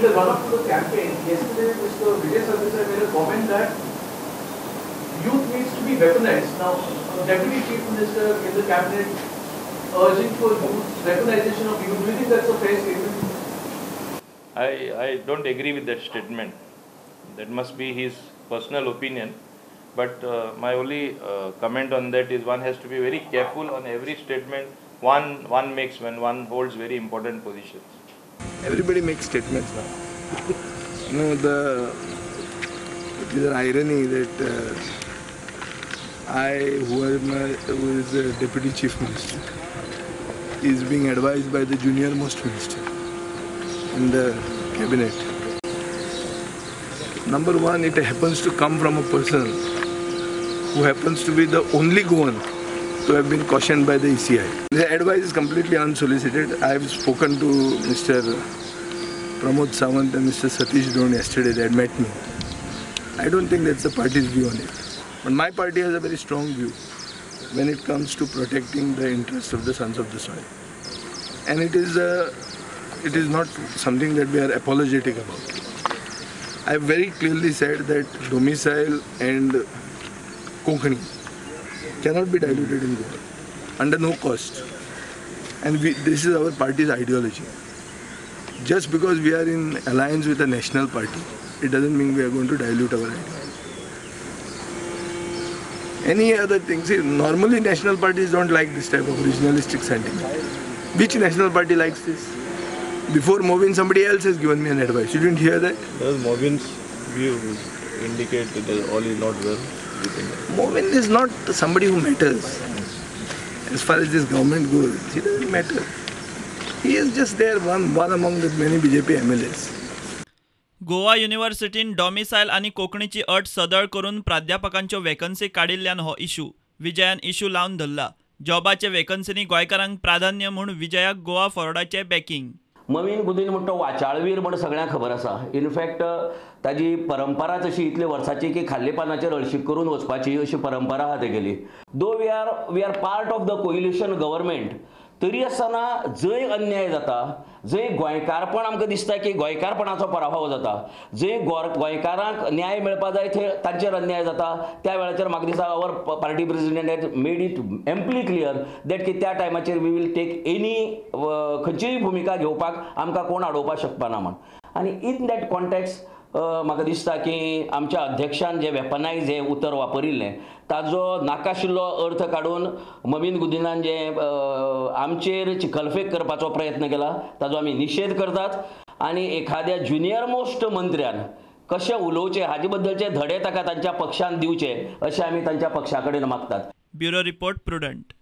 in the run-up to the campaign, yesterday Mr. Vijay Sarvesai made a comment that youth needs to be weaponized. Now, Deputy Chief Minister in the cabinet urging for youth, weaponization of youth. Do you think that's a fair statement? I don't agree with that statement. That must be his personal opinion. But my only comment on that is one has to be very careful on every statement one makes when one holds very important positions. Everybody makes statements now. It is an irony that who is the Deputy Chief Minister, is being advised by the junior most minister in the cabinet. Number one, it happens to come from a person who happens to be the only one to have been cautioned by the ECI. The advice is completely unsolicited. I have spoken to Mr. Pramod Sawant and Mr. Satish Dhon yesterday. They had met me. I don't think that's the party's view on it. But my party has a very strong view when it comes to protecting the interests of the sons of the soil. And it is not something that we are apologetic about. I have very clearly said that domicile and Konkani cannot be diluted in Goa under no cost. And this is our party's ideology. Just because we are in alliance with a national party, it doesn't mean we are going to dilute our ideology. Any other thing, see, normally national parties don't like this type of regionalistic sentiment. Which national party likes this? Before Movin, somebody else has given me an advice. You didn't hear that? Movin's view indicate that all is not well. Movin is not somebody who matters. As far as this government goes, he doesn't matter. He is just there, one among the many BJP MLAs. Goa युनिव्हर्सिटीन डॉमिसायल आणि कोंकणीची अट सदळ करून प्राध्यापकांच्यो vacancy काडिल्ल्यान हो issue विजयान issue लावन धरला. जॉबाचे वेकन्सीनी गोंयकारांक प्राधान्य म्हूण विजयाक गोवा फॉरवर्डाचे बॅकिंग. मवीन गुदीन म्हणटा वाचाळवीर म्हण सगळ्यांक खबर आसा. इनफॅक्ट ताजी परंपराच अशी इतले वर्साची की खाल्ले पानाचेर हळशीक करून वचपाची अशी परंपरा आहा तेगेली. Though we are part of the coalition government, तरी आसतना जंय अन्याय जाता, जंय गोंयकारपण आमकां दिसता की गोंयकारपणाचो पराभव जाता, जंय गोंयकारांक न्याय मेळपा जाय थंय तांचेर अन्याय जाता, त्या वेळाचेर म्हाका दिसता our party president has made it amply clear that की त्या टायमाचेर वी वील टेक एनी खंयचीय भुमिका घेवपाक आमकां कोण आडोवपाक शकपाना म्हण. आनी इन दॅट कॉन्टेक्स्ट म्हाका दिसता की आमच्या अध्यक्षान जे वेपनायज हे उतर वापरिल्लें ताजो नाकाशिल्लो अर्थ काडून मवीन गुदिनान जे आमचेर चिखलफेक करपाचो प्रयत्न केला ताजो आमी निशेध करतात. आनी एखाद्या ज्युनियर मोस्ट मंत्र्यान कशें उलोवचें हाजे बद्दलचे धडे ताका तांच्या पक्षान दिवचे अशें आमी तांच्या पक्षा कडेन मागतात. Bureau report prudent.